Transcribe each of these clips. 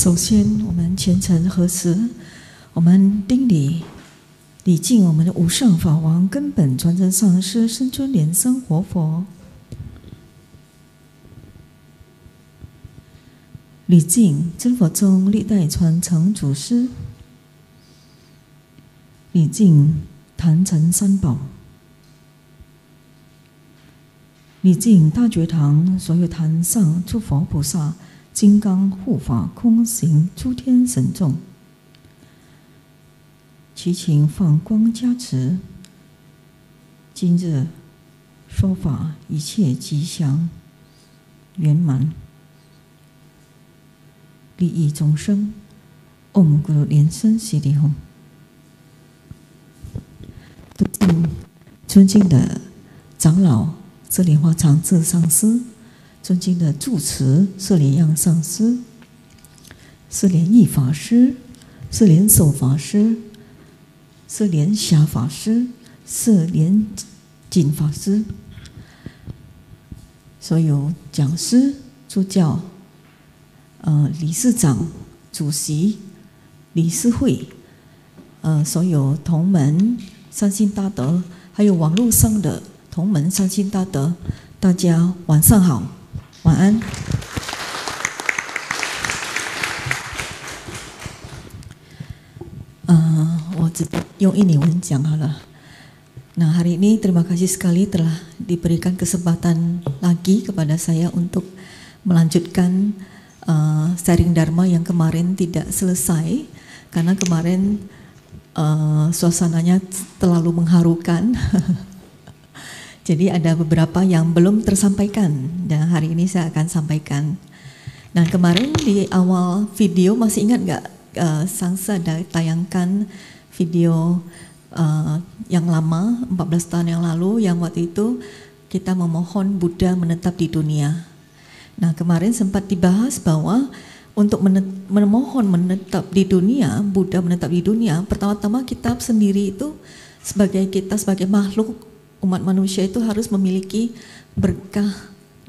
首先，我们虔诚合十，我们顶礼礼敬我们的无上法王根本传承上师深尊莲生活佛，礼敬真佛宗历代传承祖师，礼敬坛城三宝，礼敬大觉堂所有坛上诸佛菩萨、金刚护法、空行诸天神众，祈请放光加持。今日说法一切吉祥圆满，利益众生。Om Guru莲生悉地吽。尊敬的长老智莲花常智上师，尊敬的住持释莲样上师、释莲义法师、释莲守法师、释莲霞法师、释莲锦法师，所有讲师、助教、理事长、主席、理事会，所有同门善信大德，还有网络上的同门善信大德，大家晚上好，晚安。我只用印尼文讲好了。Nah, hari ini terima kasih sekali telah diberikan kesempatan lagi kepada saya untuk melanjutkan sharing Dharma yang kemarin tidak selesai karena kemarin suasananya terlalu mengharukan. Jadi ada beberapa yang belum tersampaikan dan hari ini saya akan sampaikan. Nah, kemarin di awal video masih ingat nggak Sangsa ada tayangkan video yang lama 14 tahun yang lalu yang waktu itu kita memohon Buddha menetap di dunia. Nah, kemarin sempat dibahas bahwa untuk memohon menetap di dunia, Buddha menetap di dunia, pertama-tama kita sendiri itu sebagai makhluk umat manusia itu harus memiliki berkah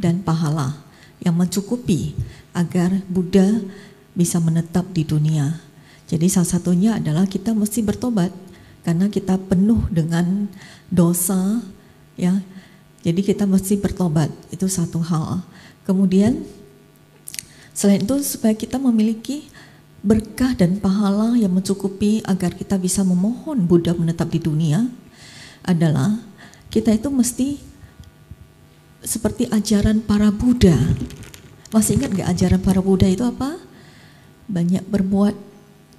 dan pahala yang mencukupi agar Buddha bisa menetap di dunia. Jadi salah satunya adalah kita mesti bertobat karena kita penuh dengan dosa, ya. Jadi kita mesti bertobat, itu satu hal. Kemudian selain itu supaya kita memiliki berkah dan pahala yang mencukupi agar kita bisa memohon Buddha menetap di dunia adalah kita itu mesti seperti ajaran para Buddha. Masih ingat gak ajaran para Buddha itu apa? Banyak berbuat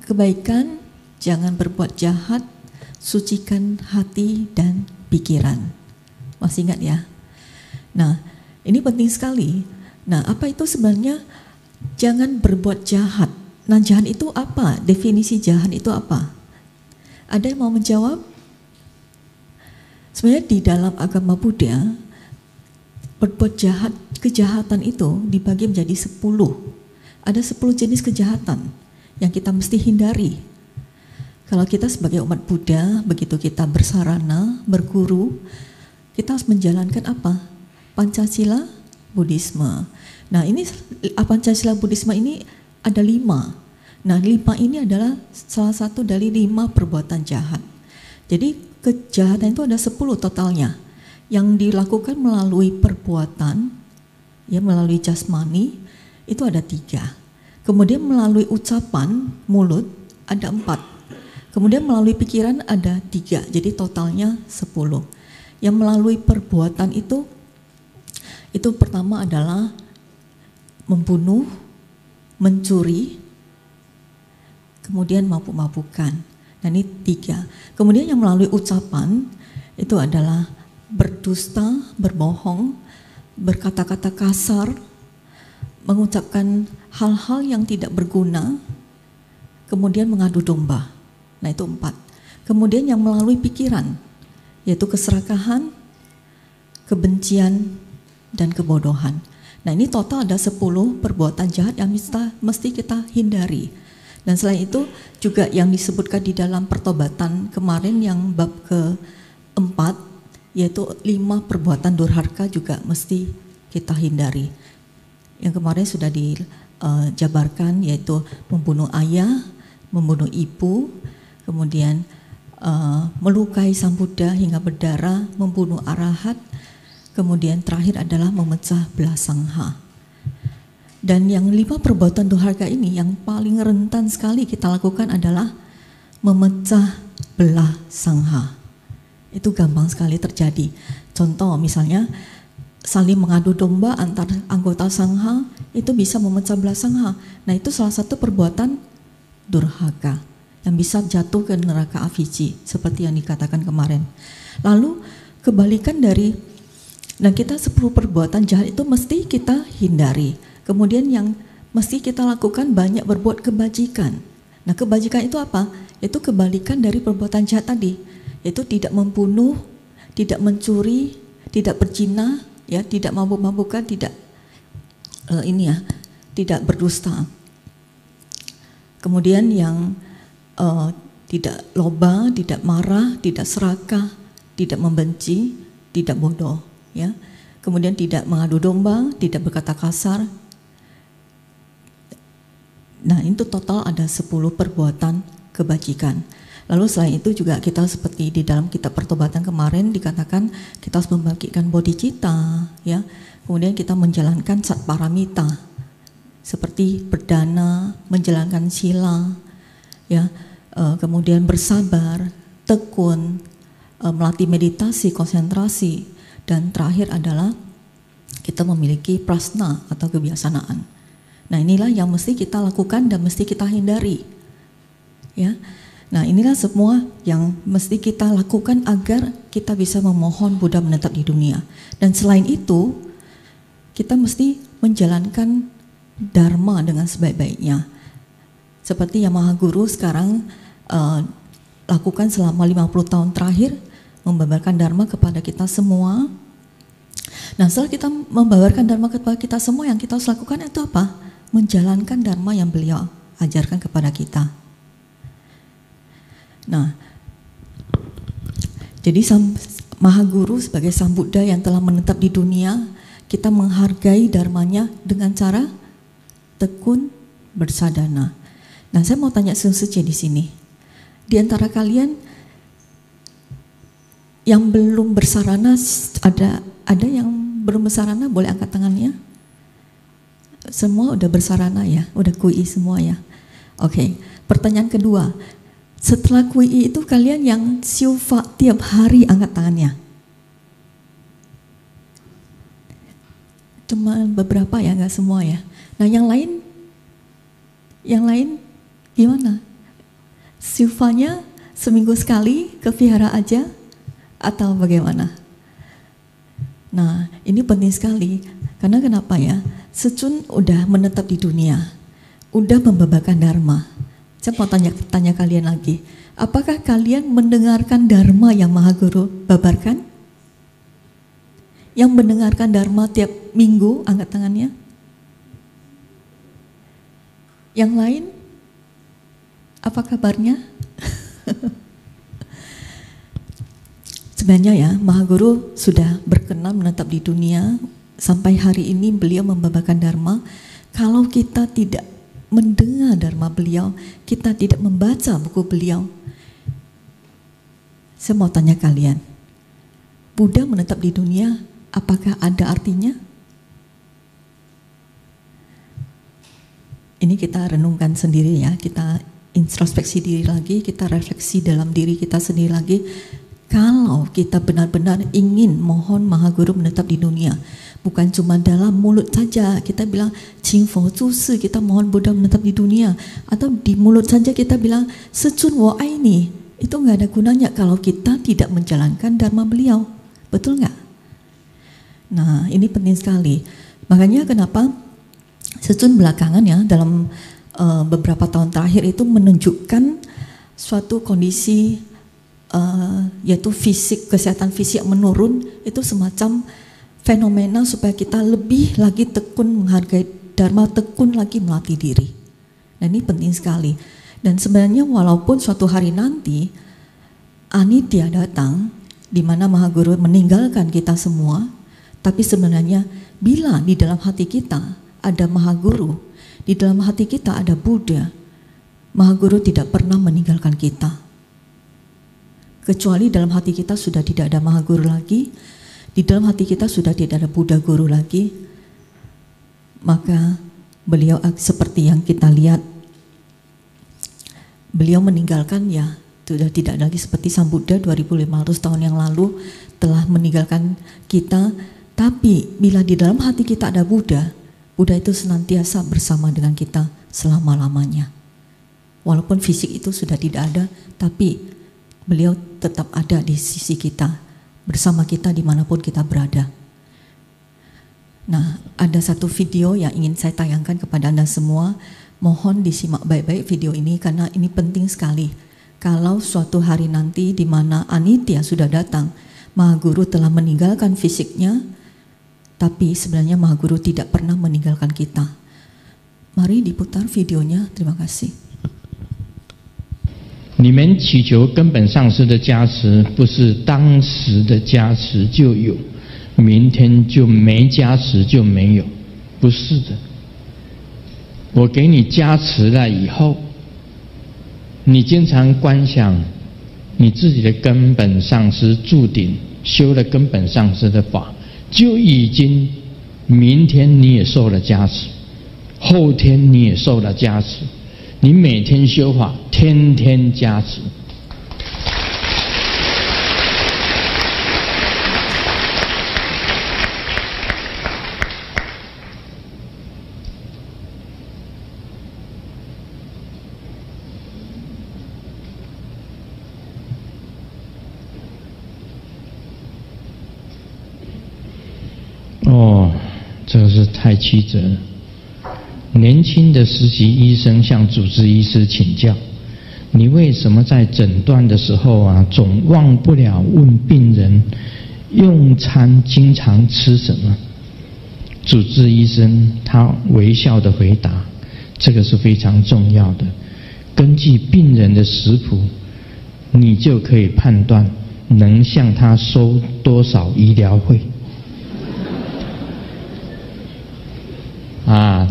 kebaikan, jangan berbuat jahat, sucikan hati dan pikiran. Masih ingat ya? Nah, ini penting sekali. Nah, apa itu sebenarnya jangan berbuat jahat? Nah, jahat itu apa? Definisi jahat itu apa? Ada yang mau menjawab? Sebenarnya di dalam agama Buddha, berbuat jahat, kejahatan itu dibagi menjadi 10. Ada 10 jenis kejahatan yang kita mesti hindari. Kalau kita sebagai umat Buddha, begitu kita bersarana, berguru, kita harus menjalankan apa? Pancasila Buddhisme. Nah, ini Pancasila Buddhisme ini ada 5. Nah, 5 ini adalah salah satu dari 5 perbuatan jahat. Jadi kejahatan itu ada 10 totalnya. Yang dilakukan melalui perbuatan, ya melalui jasmani, itu ada 3. Kemudian melalui ucapan mulut ada 4. Kemudian melalui pikiran ada 3. Jadi totalnya 10. Yang melalui perbuatan itu pertama adalah membunuh, mencuri, kemudian mabuk-mabukan. Nah, ini 3. Kemudian yang melalui ucapan itu adalah berdusta, berbohong, berkata-kata kasar, mengucapkan hal-hal yang tidak berguna, kemudian mengadu domba. Nah, itu 4. Kemudian yang melalui pikiran, yaitu keserakahan, kebencian, dan kebodohan. Nah, ini total ada 10 perbuatan jahat yang mesti kita hindari. Dan selain itu juga yang disebutkan di dalam pertobatan kemarin yang bab ke-4, yaitu 5 perbuatan durhaka juga mesti kita hindari. Yang kemarin sudah jabarkan, yaitu membunuh ayah, membunuh ibu, kemudian melukai sang Buddha hingga berdarah, membunuh arahat, kemudian terakhir adalah memecah belah sangha. Dan yang 5 perbuatan durhaka ini yang paling rentan sekali kita lakukan adalah memecah belah sangha. Itu gampang sekali terjadi. Contoh misalnya saling mengadu domba antar anggota sangha, itu bisa memecah belah sangha. Nah, itu salah satu perbuatan durhaka yang bisa jatuh ke neraka avici seperti yang dikatakan kemarin. Lalu kebalikan dari, nah kita 10 perbuatan jahat itu mesti kita hindari. Kemudian yang mesti kita lakukan banyak berbuat kebajikan. Nah, kebajikan itu apa? Itu kebalikan dari perbuatan jahat tadi, yaitu tidak membunuh, tidak mencuri, tidak berzina, ya, tidak mabuk-mabukan, tidak tidak berdusta. Kemudian yang tidak loba, tidak marah, tidak serakah, tidak membenci, tidak bodoh, ya. Kemudian tidak mengadu domba, tidak berkata kasar. Nah, itu total ada 10 perbuatan kebajikan. Lalu selain itu juga kita seperti di dalam kitab pertobatan kemarin dikatakan kita harus membangkitkan bodhicitta, ya. Kemudian kita menjalankan satparamita seperti berdana, menjalankan sila, ya. Kemudian bersabar, tekun, melatih meditasi, konsentrasi, dan terakhir adalah kita memiliki prasna atau kebiasaan. Nah, inilah yang mesti kita lakukan dan mesti kita hindari, ya. Nah, inilah semua yang mesti kita lakukan agar kita bisa memohon Buddha menetap di dunia. Dan selain itu, kita mesti menjalankan dharma dengan sebaik-baiknya. Seperti yang Maha Guru sekarang lakukan selama 50 tahun terakhir, membabarkan dharma kepada kita semua. Nah, setelah kita membabarkan dharma kepada kita semua, yang kita harus lakukan itu apa? Menjalankan dharma yang beliau ajarkan kepada kita. Nah, jadi Maha Guru sebagai Sang Buddha yang telah menetap di dunia, kita menghargai dharmanya dengan cara tekun bersadana. Nah, saya mau tanya Sensei di sini. Di antara kalian yang belum bersarana, ada yang belum bersarana, boleh angkat tangannya? Semua udah bersarana ya, udah kui semua ya. Oke, pertanyaan kedua. Setelah kui itu kalian yang siufa tiap hari angkat tangannya? Cuma beberapa ya, nggak semua ya. Nah, yang lain gimana? Siufanya seminggu sekali ke vihara aja atau bagaimana? Nah, ini penting sekali. Karena kenapa ya? Secun udah menetap di dunia, udah membabarkan dharma. Saya mau tanya kalian lagi, apakah kalian mendengarkan dharma yang Maha Guru babarkan? Yang mendengarkan dharma tiap minggu, angkat tangannya. Yang lain, apa kabarnya? Sebenarnya ya, Maha Guru sudah berkenan menetap di dunia. Sampai hari ini beliau membabarkan dharma. Kalau kita tidak mendengar dharma beliau, kita tidak membaca buku beliau, saya mau tanya kalian, Buddha menetap di dunia, apakah ada artinya? Ini kita renungkan sendiri ya, kita introspeksi diri lagi, kita refleksi dalam diri kita sendiri lagi. Kalau kita benar-benar ingin mohon Maha Guru menetap di dunia, bukan cuma dalam mulut saja kita bilang Qingfo Zusi, kita mohon Buddha menetap di dunia, atau di mulut saja kita bilang Secun wo aini, itu nggak ada gunanya kalau kita tidak menjalankan dharma beliau, betul nggak? Nah, ini penting sekali. Makanya kenapa Secun belakangan ya dalam beberapa tahun terakhir itu menunjukkan suatu kondisi yaitu kesehatan fisik menurun, itu semacam fenomena supaya kita lebih lagi tekun menghargai dharma, tekun lagi melatih diri. Nah, ini penting sekali. Dan sebenarnya walaupun suatu hari nanti anitya datang, di mana Maha Guru meninggalkan kita semua, tapi sebenarnya bila di dalam hati kita ada Maha Guru, Di dalam hati kita ada Buddha. Maha Guru tidak pernah meninggalkan kita. Kecuali dalam hati kita sudah tidak ada Maha Guru lagi, di dalam hati kita sudah tidak ada Buddha Guru lagi, maka beliau seperti yang kita lihat, beliau meninggalkan ya, sudah tidak lagi seperti Sang Buddha 2500 tahun yang lalu telah meninggalkan kita. Tapi bila di dalam hati kita ada Buddha, Buddha itu senantiasa bersama dengan kita selama-lamanya. Walaupun fisik itu sudah tidak ada, tapi beliau tetap ada di sisi kita, bersama kita dimanapun kita berada. Nah, ada satu video yang ingin saya tayangkan kepada Anda semua. Mohon disimak baik-baik video ini karena ini penting sekali. Kalau suatu hari nanti di mana Anitya sudah datang, Maha Guru telah meninggalkan fisiknya, tapi sebenarnya Maha Guru tidak pernah meninggalkan kita. Mari diputar videonya, terima kasih. 你们祈求根本上师的加持，不是当时的加持就有，明天就没加持就没有，不是的。我给你加持了以后，你经常观想你自己的根本上师注顶，修了根本上师的法，就已经明天你也受了加持，后天你也受了加持。你每天修法，天天加持。哦，这个是太曲折了。年轻的实习医生向主治医师请教：你为什么在诊断的时候总忘不了问病人用餐经常吃什么？主治医生他微笑地回答：这个是非常重要的。根据病人的食谱，你就可以判断能向他收多少医疗费。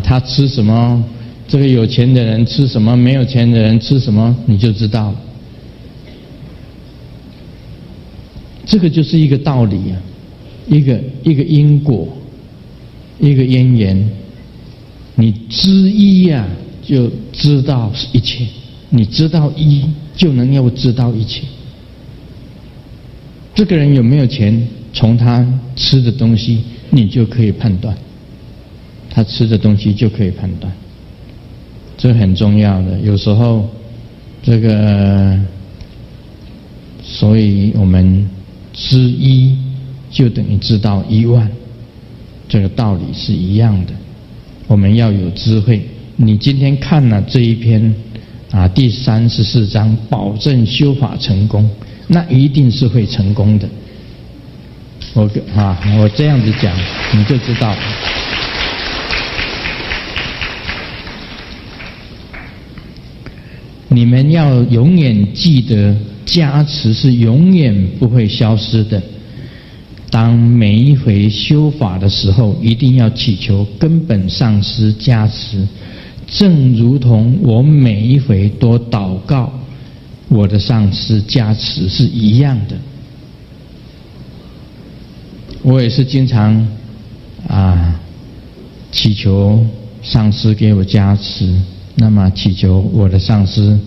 他吃什么？这个有钱的人吃什么？没有钱的人吃什么？你就知道了。这个就是一个道理一个因果，一个因缘。你知一就知道一切；你知道一，就能够知道一切。这个人有没有钱，从他吃的东西，你就可以判断。他吃的东西就可以判断，这很重要的。有时候这个，所以我们知一就等于知道10000，这个道理是一样的。我们要有智慧。你今天看了这一篇第34章，保证修法成功，那一定是会成功的。我这样子讲，你就知道。你们要永远记得，加持是永远不会消失的。当每一回修法的时候，一定要祈求根本上师加持，正如同我每一回都祷告我的上师加持是一样的。我也是经常祈求上师给我加持。那么祈求我的上师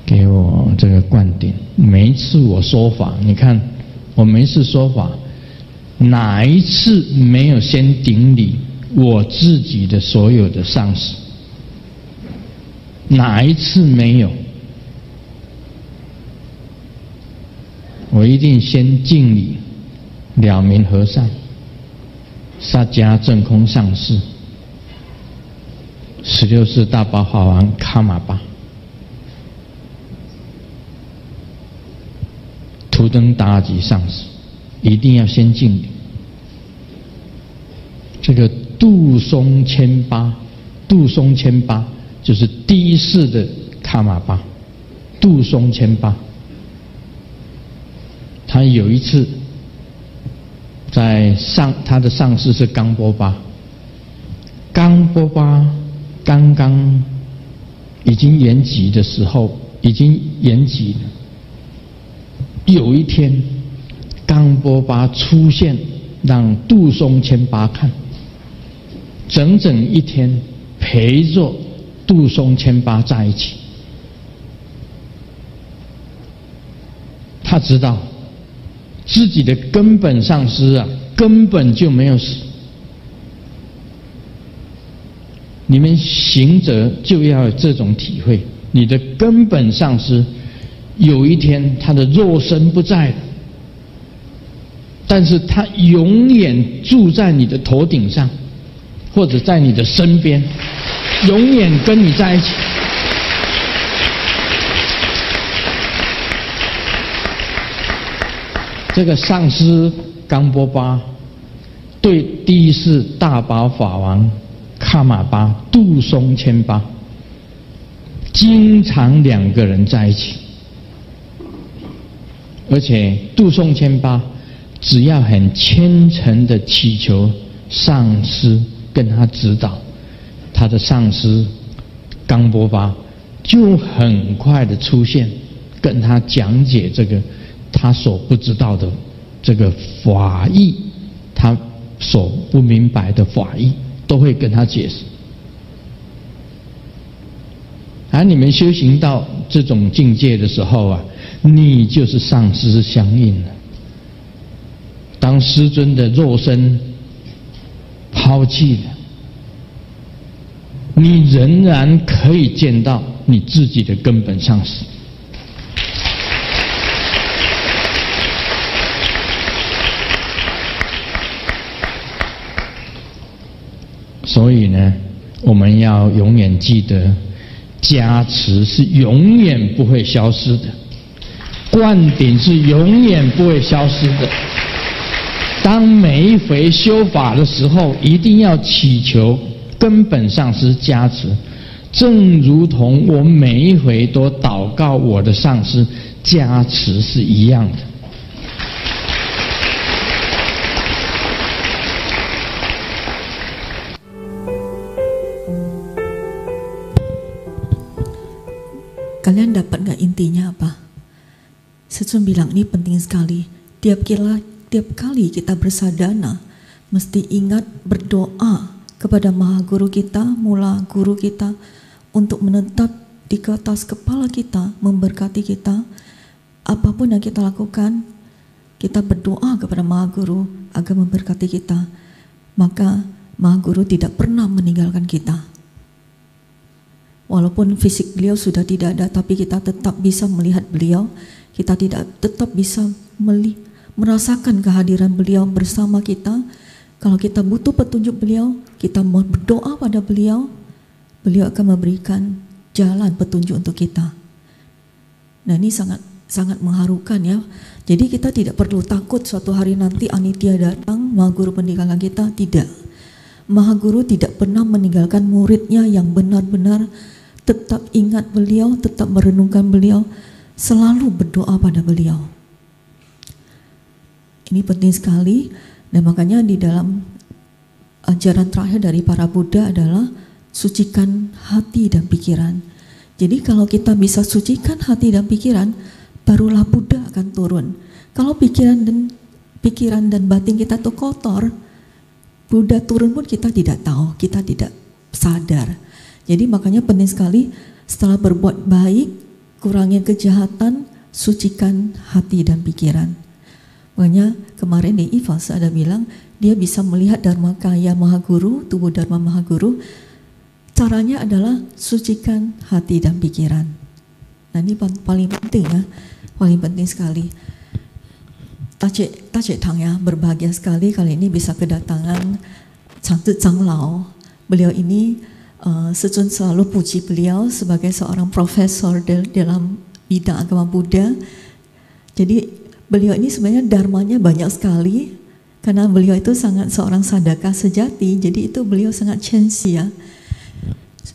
给我这个灌顶。每一次我说法，你看我每一次说法，哪一次没有先顶礼我自己的所有的上师？哪一次没有？我一定先敬礼了明和尚、萨迦正空上师、16世大宝法王卡玛巴、图登达尔吉上师，一定要先敬礼。这个度松千巴，度松千巴就是第一世的卡玛巴，度松千巴。他有一次在他的上师是冈波巴，冈波巴刚刚已经延吉的时候，已经延吉了。有一天，冈波巴出现，让杜松谦巴看，整整一天陪着杜松谦巴在一起。他知道自己的根本上师啊，根本就没有死。你们行者就要有这种体会，你的根本上师有一天他的肉身不在了，但是他永远住在你的头顶上，或者在你的身边，永远跟你在一起。这个上师冈波巴对第一世大宝法王卡玛巴杜松谦巴经常两个人在一起，而且杜松谦巴只要很虔诚的祈求上师跟他指导，他的上师冈波巴就很快的出现，跟他讲解这个他所不知道的这个法义，他所不明白的法义都会跟他解释。而你们修行到这种境界的时候啊，你就是上师相应了。当师尊的肉身抛弃了，你仍然可以见到你自己的根本上师。所以呢，我们要永远记得，加持是永远不会消失的，灌顶是永远不会消失的。当每一回修法的时候，一定要祈求根本上师加持，正如同我每一回都祷告我的上师加持是一样的。Kalian dapat nggak intinya apa? Setsun bilang ini penting sekali. Tiap kali kita bersadana, mesti ingat berdoa kepada Maha Guru kita, Mula Guru kita, untuk menetap di atas kepala kita, memberkati kita. Apapun yang kita lakukan, kita berdoa kepada Maha Guru agar memberkati kita. Maka Maha Guru tidak pernah meninggalkan kita. Walaupun fisik beliau sudah tidak ada, tapi kita tetap bisa melihat beliau. Kita tetap bisa merasakan kehadiran beliau bersama kita. Kalau kita butuh petunjuk beliau, kita mau berdoa pada beliau, beliau akan memberikan jalan petunjuk untuk kita. Nah, ini sangat mengharukan ya. Jadi kita tidak perlu takut suatu hari nanti Anitya datang, Maha Guru meninggalkan kita. Tidak. Maha Guru tidak pernah meninggalkan muridnya yang benar-benar tetap ingat beliau, tetap merenungkan beliau, selalu berdoa pada beliau. Ini penting sekali, dan makanya di dalam ajaran terakhir dari para Buddha adalah sucikan hati dan pikiran. Jadi kalau kita bisa sucikan hati dan pikiran, barulah Buddha akan turun. Kalau pikiran dan batin kita tuh kotor, Buddha turun pun kita tidak tahu, kita tidak sadar. Jadi makanya penting sekali setelah berbuat baik, kurangin kejahatan, sucikan hati dan pikiran. Makanya kemarin di Ifas ada bilang dia bisa melihat Dharma Kaya Maha Guru, tubuh Dharma Maha Guru. Caranya adalah sucikan hati dan pikiran. Nah ini paling penting ya, paling penting sekali. Tacik Tang ya, berbahagia sekali kali ini bisa kedatangan Cangtut Changlao. Beliau ini Setsun selalu puji beliau sebagai seorang profesor dalam bidang agama Buddha. Jadi beliau ini sebenarnya dharmanya banyak sekali, karena beliau itu sangat seorang sadaka sejati. Jadi itu beliau sangat censi ya.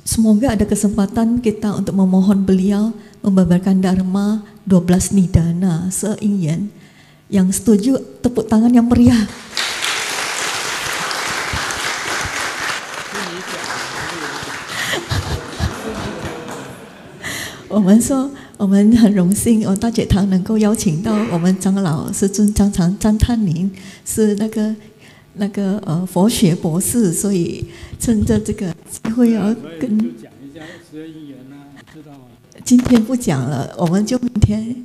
Semoga ada kesempatan kita untuk memohon beliau membabarkan dharma 12 nidana seingyan. Yang setuju tepuk tangan yang meriah. 我们说我们很荣幸，大觉堂能够邀请到我们长老师尊张探宁，是那个佛学博士，所以趁着这个机会要跟就讲一下12因缘啊，知道吗？今天不讲了，我们就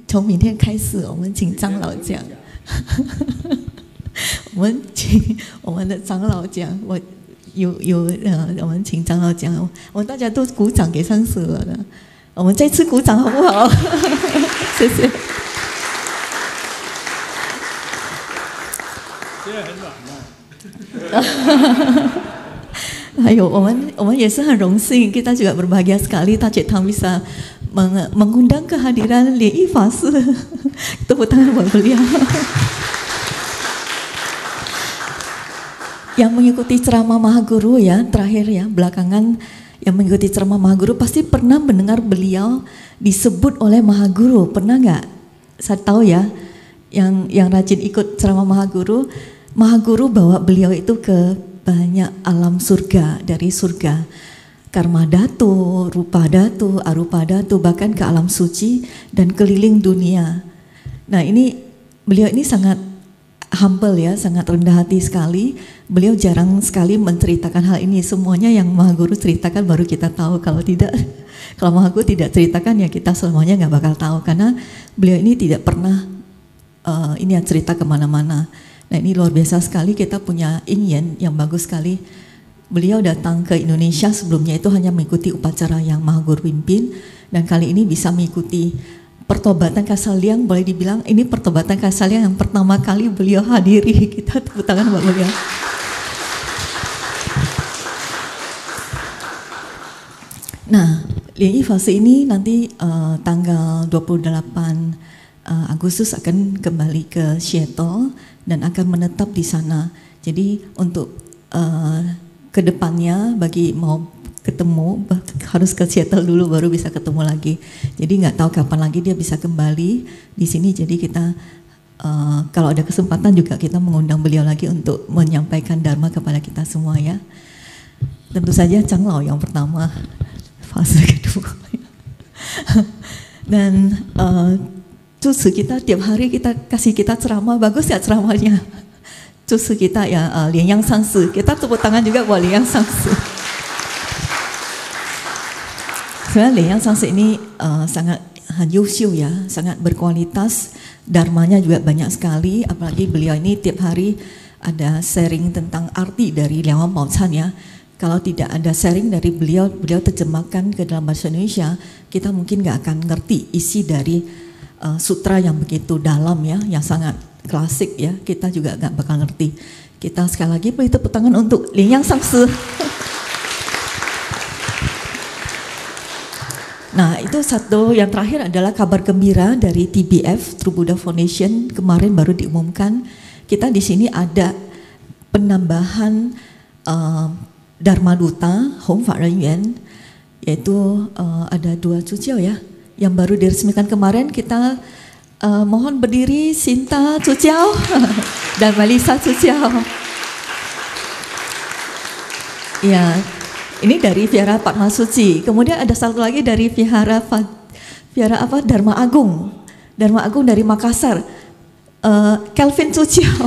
从明天开始，我们请长老讲。我们请我们的长老讲，我们请长老讲，我们大家都鼓掌给上师了的，我们再次鼓掌好不好？谢谢。现在很软了。还有我们也是很荣幸，kita juga berbahagia sekali Tajet Tang bisa mengundang kehadiran Liei法师，tepuk tangan buat beliau. Yang mengikuti ceramah Mahaguru ya, terakhir ya, belakangan yang mengikuti ceramah Mahaguru pasti pernah mendengar beliau disebut oleh Mahaguru, pernah nggak? Saya tahu ya, yang rajin ikut ceramah Mahaguru bawa beliau itu ke banyak alam surga, dari surga Karma Dhatu, Rupa Dhatu, Arupa Dhatu, bahkan ke alam suci dan keliling dunia. Nah beliau ini sangat humble ya, sangat rendah hati sekali. Beliau jarang sekali menceritakan hal ini. Semuanya yang Mahaguru ceritakan baru kita tahu. Kalau Mahaguru tidak ceritakan ya kita semuanya nggak bakal tahu, karena beliau ini tidak pernah cerita kemana-mana. Nah ini luar biasa sekali, kita punya ingin yang bagus sekali. Beliau datang ke Indonesia, sebelumnya itu hanya mengikuti upacara yang Mahaguru pimpin, dan kali ini bisa mengikuti pertobatan Kasaliang. Boleh dibilang ini pertobatan Kasaliang yang pertama kali beliau hadiri. Kita tepuk tangan buat beliau. Nah, Liei fase ini nanti tanggal 28 Agustus akan kembali ke Seattle dan akan menetap di sana. Jadi untuk kedepannya bagi mau ketemu harus ke Seattle dulu baru bisa ketemu lagi. Jadi nggak tahu kapan lagi dia bisa kembali di sini. Jadi kita kalau ada kesempatan juga kita mengundang beliau lagi untuk menyampaikan dharma kepada kita semua ya. Tentu saja Changlao yang pertama, fase kedua. Dan Cucu kita tiap hari kita kasih kita ceramah, bagus ya ceramahnya. Cucu kita ya Lian Yang Sangsi, kita tepuk tangan juga buat Lian Yang Sangsi. Sebenarnya Lian Yang Sangsi ini sangat优秀ya, sangat berkualitas, dharmanya juga banyak sekali. Apalagi beliau ini tiap hari ada sharing tentang arti dari Liang Wan Bao Chan ya. Kalau tidak ada sharing dari beliau terjemahkan ke dalam bahasa Indonesia, kita mungkin nggak akan ngerti isi dari sutra yang begitu dalam ya, yang sangat klasik ya, kita juga nggak bakal ngerti. Kita sekali lagi beri tepuk tangan untuk Lian Yang Sangsi. Nah itu satu, yang terakhir adalah kabar gembira dari TBF, True Buddha Foundation, kemarin baru diumumkan. Kita di sini ada penambahan Dharma Duta, Hong Fa Ren Yuan, yaitu ada 2 cuciao ya, yang baru diresmikan kemarin. Kita mohon berdiri Sinta Cuciao dan Melisa Cuciao. Ya, ini dari Vihara Padma Suci. Kemudian ada satu lagi dari Vihara Dharma Agung. Dharma Agung dari Makassar. Kelvin Cuciao.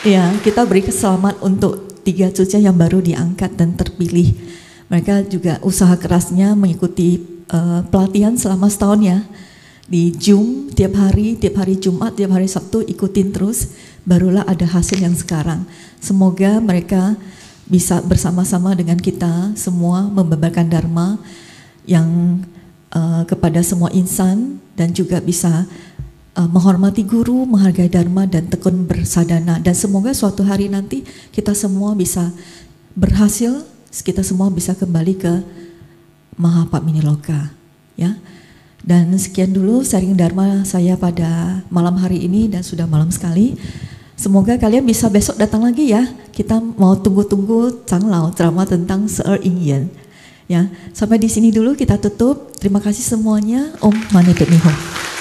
Ya, kita beri selamat untuk 3 cuciao yang baru diangkat dan terpilih. Mereka juga usaha kerasnya mengikuti pelatihan selama setahun ya. Di Zoom tiap hari Jumat, tiap hari Sabtu ikutin terus, barulah ada hasil yang sekarang. Semoga mereka bisa bersama-sama dengan kita semua membabarkan dharma yang kepada semua insan, dan juga bisa menghormati guru, menghargai dharma dan tekun bersadana. Dan semoga suatu hari nanti kita semua bisa berhasil, kita semua bisa kembali ke Mahapadminiloka ya. Dan sekian dulu sharing dharma saya pada malam hari ini, dan sudah malam sekali. Semoga kalian bisa besok datang lagi ya. Kita mau tunggu-tunggu Changlao ceramah tentang12 因缘ya. Sampai di sini dulu kita tutup. Terima kasih semuanya. Om Mani Padme Hum.